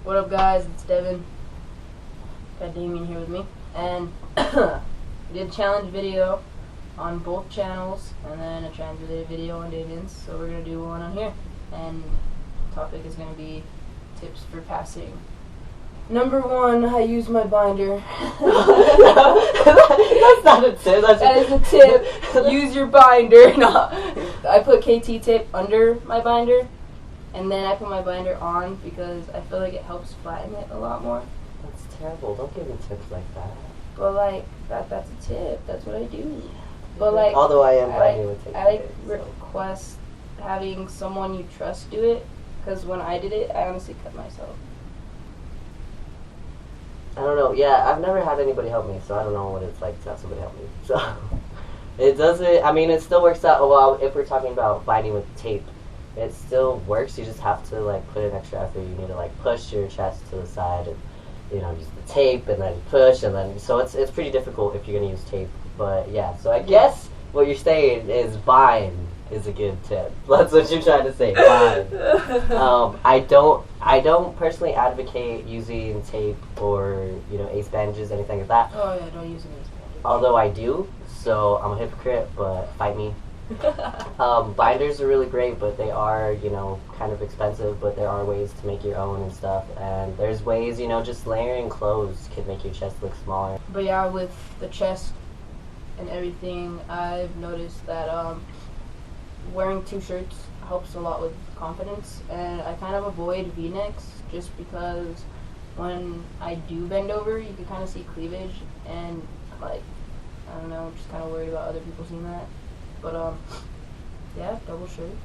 What up, guys? It's Devin. Got Damián here with me, and we did a challenge video on both channels, and then a translated video on Damián's. So we're gonna do one on here, and the topic is gonna be tips for passing. Number one, I use my binder. That's not a tip. That is a tip. Use your binder. No, I put KT tape under my binder, and then I put my binder on because I feel like it helps flatten it a lot more. That's terrible. Don't give me tips like that. But like that's a tip. That's what I do. But like, although I am binding with tape. I request having someone you trust do it, because when I did it, I honestly cut myself. I don't know. Yeah, I've never had anybody help me, so I don't know what it's like to have somebody help me. So it doesn't. I mean, it still works out. Well, if we're talking about binding with tape, it still works. You just have to like put in extra effort. You need to like push your chest to the side, and use the tape, and then push, and then so it's pretty difficult if you're gonna use tape. But yeah, so I guess what you're saying is bind is a good tip. That's what you're trying to say. Bind. I don't personally advocate using tape or ace bandages, anything like that. Oh yeah, don't use an ace bandage. Although I do, so I'm a hypocrite. But fight me. Binders are really great, but they are kind of expensive. But there are ways to make your own and stuff. And there's ways just layering clothes can make your chest look smaller. But yeah, with the chest and everything, I've noticed that wearing two shirts helps a lot with confidence, and I kind of avoid V-necks just because when I do bend over, you can kind of see cleavage, and like, I don't know, I'm just kind of worried about other people seeing that. But yeah, double shirts.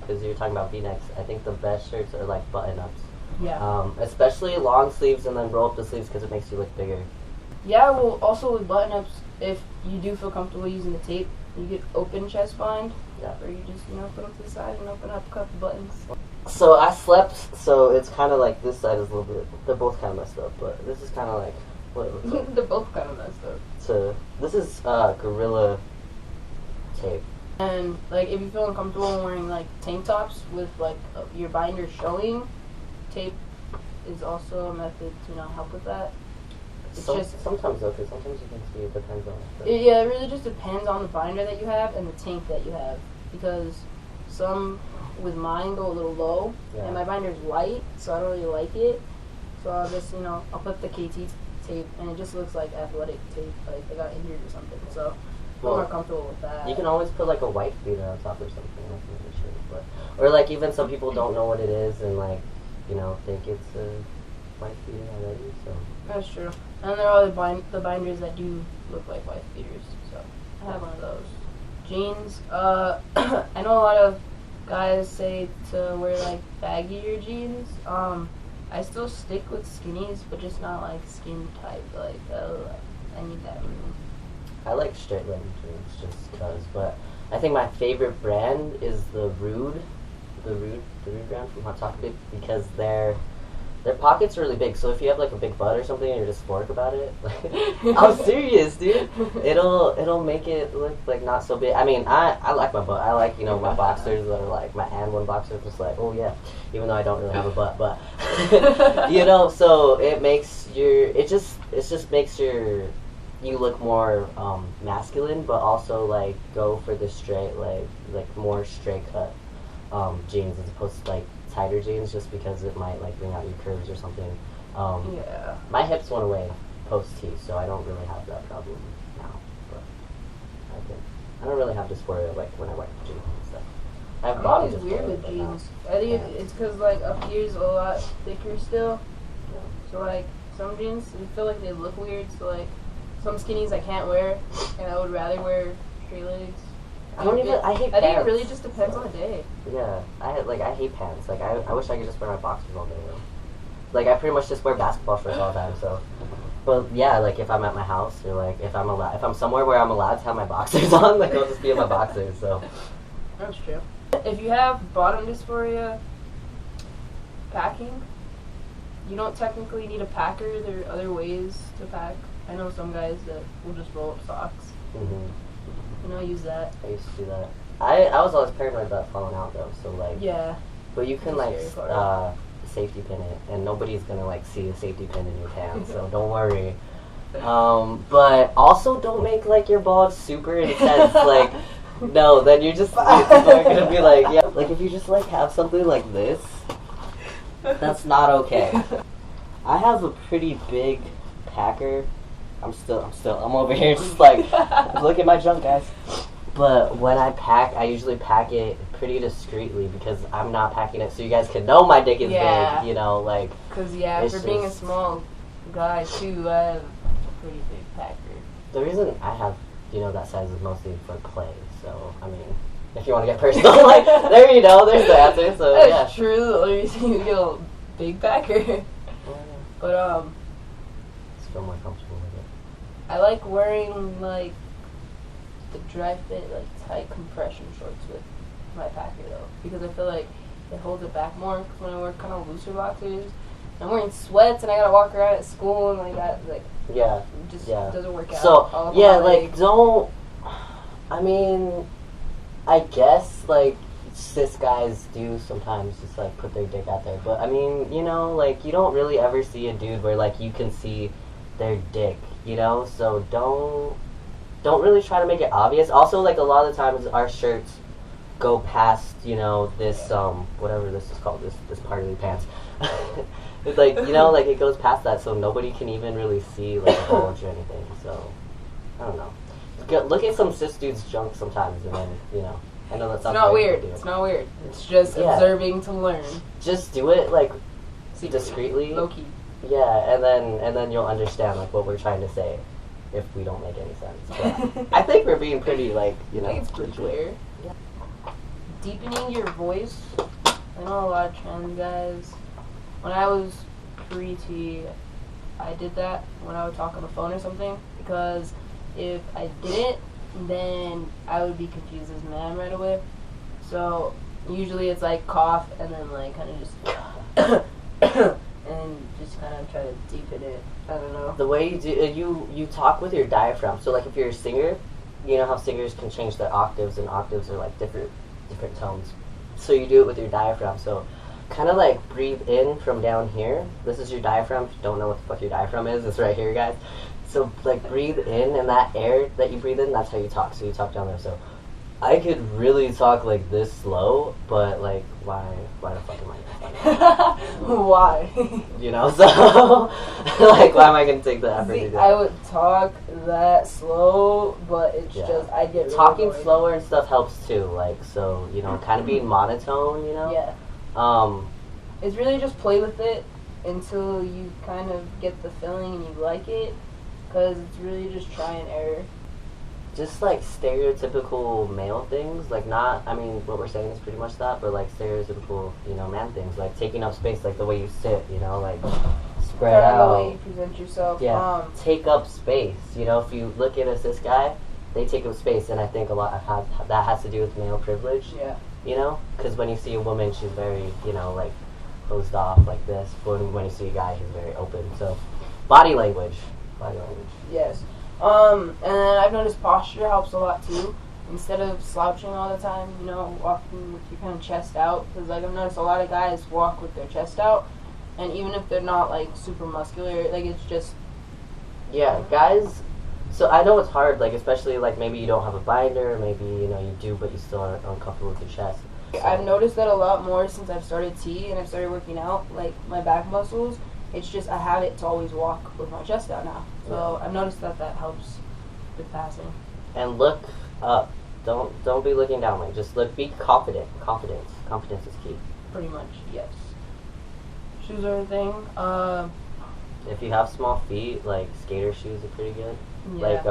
Because you're talking about V-necks, I think the best shirts are like button-ups. Yeah. Especially long sleeves, and then roll up the sleeves because it makes you look bigger. Yeah, well, also with button-ups, if you do feel comfortable using the tape, you could open chest bind, or you just, put them to the side and open up a couple buttons. So I slept, so it's kind of like this side is a little bit, they're both kind of messed up, but this is kind of like what it looks like. They're both kind of messed up. So this is Gorilla tape. And, like, if you feel uncomfortable wearing, like, tank tops with, like, your binder showing, tape is also a method to help with that. It's just sometimes though, because sometimes you can see it depends on it. Yeah, it really just depends on the binder that you have and the tank that you have, because some with mine go a little low, and my binder's light, so I don't really like it. So I'll just I'll put the KT tape, and it just looks like athletic tape, like they got injured or something. So I'm more comfortable with that. You can always put like a white beater on top or something. That's really sure, or like even some people don't know what it is and like think it's a white beater already. So that's true. And there are the binders that do look like wife beaters, so I have one of those. Jeans, I know a lot of guys say to wear like baggier jeans. I still stick with skinnies, but just not like skin tight. Like, I need that room. I like straight leg jeans just because, but I think my favorite brand is the Rude brand from Hot Topic, because their pockets are really big, so if you have like a big butt or something and you're just sport about it, I'm serious, dude. It'll make it look like not so big. I mean, I like my butt. I like my boxers that are like my and one boxer just like, oh yeah, even though I don't really have a butt, but so it makes it just makes you look more masculine, but also like go for the straight like more straight cut jeans as opposed to like tighter jeans, just because it might like bring out your curves or something. My hips went away post-T, so I don't really have that problem now. But I don't really have dysphoria like when I wear jeans and stuff. I have body dysphoria. Weird with jeans. I think it's because like up here's a lot thicker still. Yeah. So like some jeans, I feel like they look weird. So like some skinnies I can't wear, and I would rather wear straight legs. I hate pants. I think it really just depends on the day. Yeah, I hate pants. Like I wish I could just wear my boxers all day though. Like I pretty much just wear basketball shorts all the time. So, but yeah, like if I'm at my house or like if I'm somewhere where I'm allowed to have my boxers on, like I'll just be in my boxers. So that's true. If you have bottom dysphoria, packing, you don't technically need a packer. There are other ways to pack. I know some guys that will just roll up socks. Use that. I used to do that. I was always paranoid about falling out though, so like. Yeah. But you can like safety pin it, and nobody's gonna like see a safety pin in your pants, so don't worry. But also don't make like your balls super intense. Like, no, then you're just people are gonna be like, yeah. Like if you just like have something like this, that's not okay. I have a pretty big packer. I'm over here just like, look at my junk, guys. But when I pack, I usually pack it pretty discreetly because I'm not packing it so you guys can know my dick is big, you know, like. Because, for being a small guy, too, I have a pretty big packer. The reason I have, that size is mostly for play, so, I mean, if you want to get personal, like, there you go, there's the answer, so, That's true, the only reason you get a big packer. But, just feel more comfortable with it. I like wearing, like, the dry fit, like, tight compression shorts with my packer, though, because I feel like it holds it back more, because when I wear kind of looser boxers, I'm wearing sweats, and I gotta walk around at school, and, like, that, like, it just doesn't work out. So, don't, I mean, I guess, like, cis guys do sometimes just, like, put their dick out there, but, I mean, like, you don't really ever see a dude where, like, you can see their dick, so don't really try to make it obvious. Also, like, a lot of the times our shirts go past, this, whatever this is called, this part of the pants. It's like, like, it goes past that, so nobody can even really see, like, a bulge or anything, so, I don't know. Look at some cis dudes' junk sometimes, and then, I know that sounds weird. It's not weird. It's just observing to learn. Just do it, like, discreetly. Low-key. Yeah, and then you'll understand, like, what we're trying to say, if we don't make any sense. But I think we're being pretty, like, I think it's pretty clear. Yeah. Deepening your voice. I know a lot of trans guys. When I was pre-T, I did that when I would talk on the phone or something, because if I didn't, then I would be confused as man right away. So usually it's like cough and then like kind of just and just kind of try to deepen it. I don't know. The way you do you talk with your diaphragm. So like if you're a singer, you know how singers can change their octaves, and octaves are like different tones. So you do it with your diaphragm. So kind of like breathe in from down here. This is your diaphragm. If you don't know what the fuck your diaphragm is, it's right here, guys. So like breathe in, and that air that you breathe in, that's how you talk. So you talk down there. So I could really talk like this slow, but like why the fuck am I why? So like why am I gonna take the effort to do that? I would talk that slow, but it's just I get really talking annoyed. Slower and stuff helps too. Like so, kind of being monotone. Yeah. It's really just play with it until you kind of get the feeling and you like it, because it's really just try and error. Just like stereotypical male things, like not, I mean, what we're saying is pretty much that, but like stereotypical, man things, like taking up space, like the way you sit, like spread out. The way you present yourself. Yeah, take up space, if you look at a cis guy, they take up space, and I think a lot of that has to do with male privilege. Yeah. Because when you see a woman, she's very, like closed off like this, but when you see a guy, he's very open, so body language. Yes. And then I've noticed posture helps a lot too. Instead of slouching all the time, walking with your kind of chest out. Because like I've noticed a lot of guys walk with their chest out, and even if they're not like super muscular, like it's just. Yeah, guys. So I know it's hard, like especially like maybe you don't have a binder, maybe you do, but you still aren't uncomfortable with your chest. So. I've noticed that a lot more since I've started T and I've started working out, like my back muscles. It's just I have it to always walk with my chest out now. So I've noticed that helps with passing. And look up. Don't be looking down. Like just be confident. Confidence is key. Pretty much, yes. Shoes are a thing. If you have small feet, like skater shoes are pretty good. Yeah. Like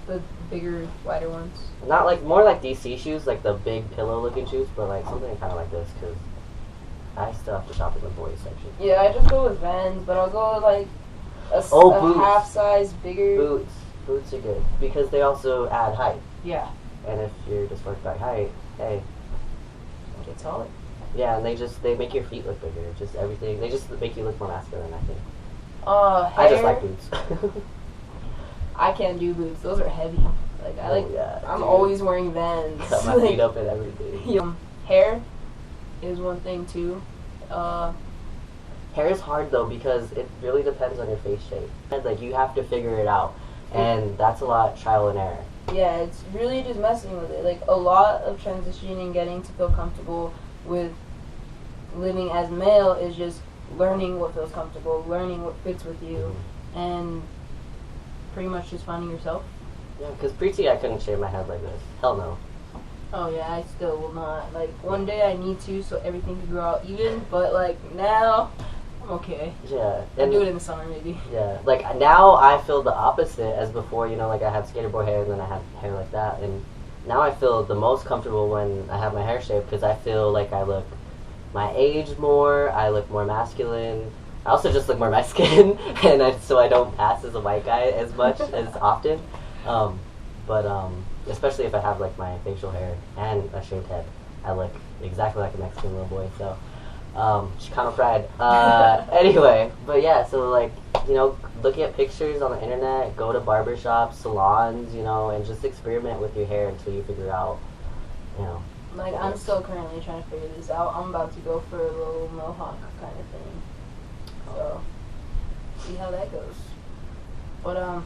the bigger, wider ones. Not like more like DC shoes, like the big pillow looking shoes, but like something kind of like this, because I still have to shop in the boys section. Yeah, I just go with Vans, but I'll go with like a half size bigger. Boots are good because they also add height. Yeah. And if you're just worried about height, hey, get taller. Yeah, and they make your feet look bigger. Just everything. They just make you look more masculine, I think. Hair, I just like boots. I can't do boots. Those are heavy. Like I'm always wearing Vans. Cut my feet up and everything. Hair is one thing too. Hair is hard though because it really depends on your face shape. Like you have to figure it out, and that's a lot of trial and error. Yeah, it's really just messing with it. Like a lot of transitioning and getting to feel comfortable with living as male is just learning what feels comfortable, learning what fits with you, and pretty much just finding yourself. Yeah, because pre-T I couldn't shave my head like this. Hell no. Oh yeah, I still will not. Like one day I need to so everything can grow out even, but like now I'm okay. Yeah. I'll do it in the summer maybe. Yeah. Like now I feel the opposite as before, you know, like I had skaterboard hair and then I had hair like that, and now I feel the most comfortable when I have my hair shaved because I feel like I look my age more, I look more masculine. I also just look more Mexican, and so I don't pass as a white guy as much as often. But especially if I have like my facial hair and a shaved head, I look exactly like a Mexican little boy. So, Chicano pride. Anyway, but yeah, so like, you know, looking at pictures on the internet, go to barbershops, salons, you know, and just experiment with your hair until you figure out, you know. Like I'm still currently trying to figure this out. I'm about to go for a little mohawk kind of thing. So, see how that goes. But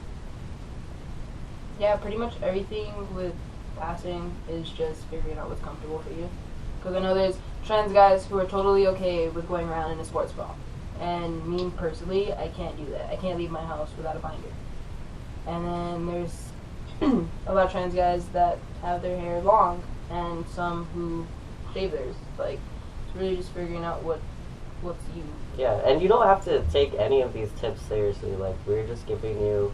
yeah, pretty much everything with passing is just figuring out what's comfortable for you. Because I know there's trans guys who are totally okay with going around in a sports bra. And me personally, I can't do that. I can't leave my house without a binder. And then there's a lot of trans guys that have their hair long, and some who shave theirs. Like, it's really just figuring out what's you. Yeah, and you don't have to take any of these tips seriously. Like, we're just giving you,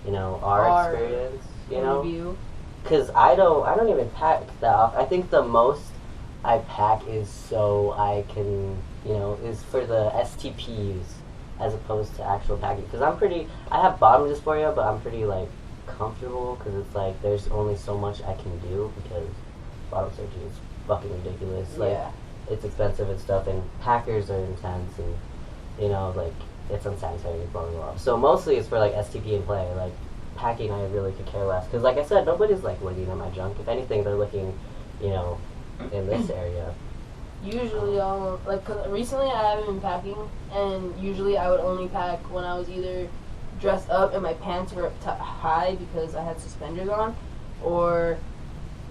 you know, our experience, you know? Because I don't even pack that off. I think the most I pack is so I can, you know, is for the STPs as opposed to actual packing. Because I have bottom dysphoria, but I'm pretty, like, comfortable because it's like there's only so much I can do because bottom surgery is fucking ridiculous. Like, yeah. It's expensive and stuff, and packers are intense, and, you know, like, it's unsanitary, blah, blah, blah. So mostly it's for, like, STP and play. Like, packing I really could care less. Because, like I said, nobody's, like, looking at my junk. If anything, they're looking, you know, in this area. Usually I'll, like, cause recently I haven't been packing, and usually I would only pack when I was either dressed up and my pants were up high because I had suspenders on, or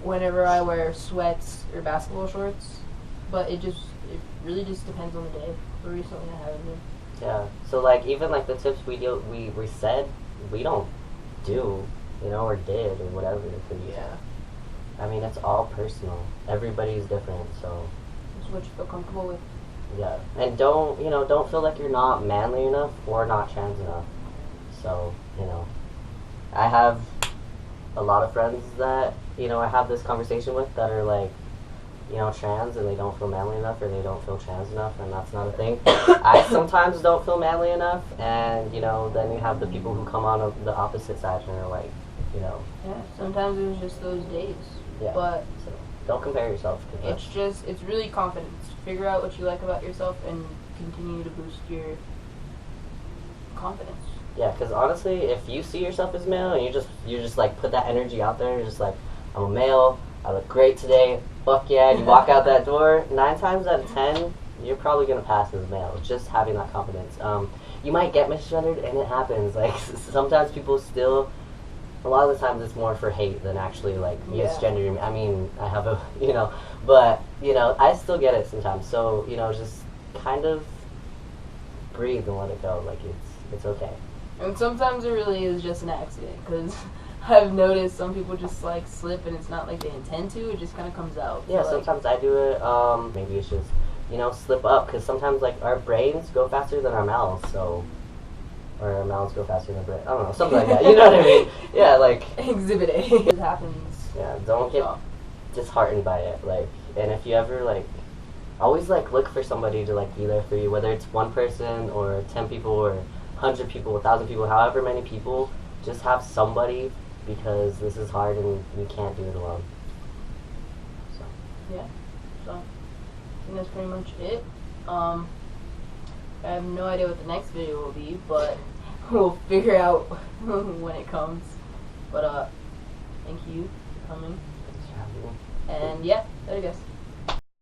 whenever I wear sweats or basketball shorts. But it really just depends on the day. But recently I haven't been. Yeah. So like even like the tips we said we don't do, you know, or did or whatever. Yeah. I mean, it's all personal. Everybody's different, so. It's what you feel comfortable with. Yeah, and don't feel like you're not manly enough or not trans enough. So, you know, I have a lot of friends that, you know, I have this conversation with that are like, you know, trans and they don't feel manly enough or they don't feel trans enough, and that's not a thing. I sometimes don't feel manly enough, and, you know, then you have the people who come on the opposite side and are like, you know. Yeah, sometimes it was just those days. Yeah. But so don't compare yourself. It's really confidence. Figure out what you like about yourself and continue to boost your confidence. Yeah, because honestly, if you see yourself as male and you just like put that energy out there, you're just like, I'm a male, I look great today, fuck yeah, and you walk out that door, 9 times out of 10, you're probably going to pass as a male, just having that confidence. You might get misgendered, and it happens. Like, sometimes people still, a lot of the times it's more for hate than actually, like, misgendering. I mean, I have a, you know, but, you know, I still get it sometimes. So, you know, just kind of breathe and let it go. Like, it's okay. And sometimes it really is just an accident, because I've noticed some people just, like, slip, and it's not like they intend to. It just kind of comes out. Yeah, so, sometimes I do it. Maybe it's just, you know, slip up, because sometimes, like, our brains go faster than our mouths, so... Or our mouths go faster than our brain. I don't know, something like that. You know what I mean? Yeah, like... Exhibit A. It happens. Yeah, don't get disheartened by it. Like, and if you ever, like... Always, like, look for somebody to, like, be there for you. Whether it's 1 person, or 10 people, or 100 people, 1,000 people, however many people. Just have somebody, because this is hard and you can't do it alone. So. Yeah. So, I think that's pretty much it. I have no idea what the next video will be, but we'll figure out when it comes. But, thank you for coming. Thanks for having me. And, yeah, there you go.